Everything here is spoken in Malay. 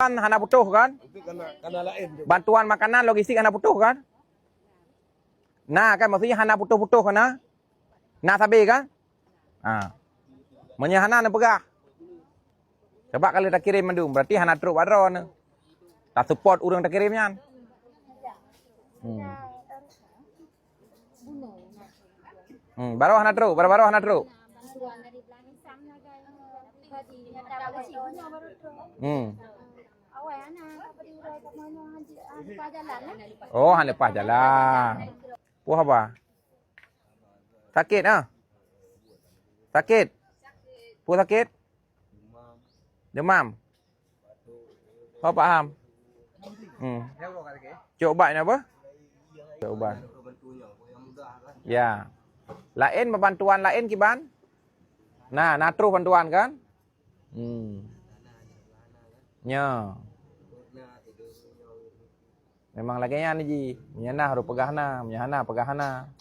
bantuan hana butuh kan? Itu karena lain. Bantuan makanan logistik hana butuh kan? Nah kan maksudnya hana butuh-butuh kan? Nah sabi kan? Ah. Menyahana na pegah. Sebab kalau tak kirim mandum berarti hana truk badron. Tak support urang tak kirimnya. Baru hana truk, baru hana truk. Oh, hana lepas jalan. Wah apa? Sakit ah? Sakit? Pun sakit? Demam. Oh, faham. Cuk ubat ni apa? Cuk ubat. Ya. Lain bantuan lain kiban? Nah, natruh bantuan kan? Nya. Memang lagi nya ni ji. Menyana harus pegahna, menyana pegahna.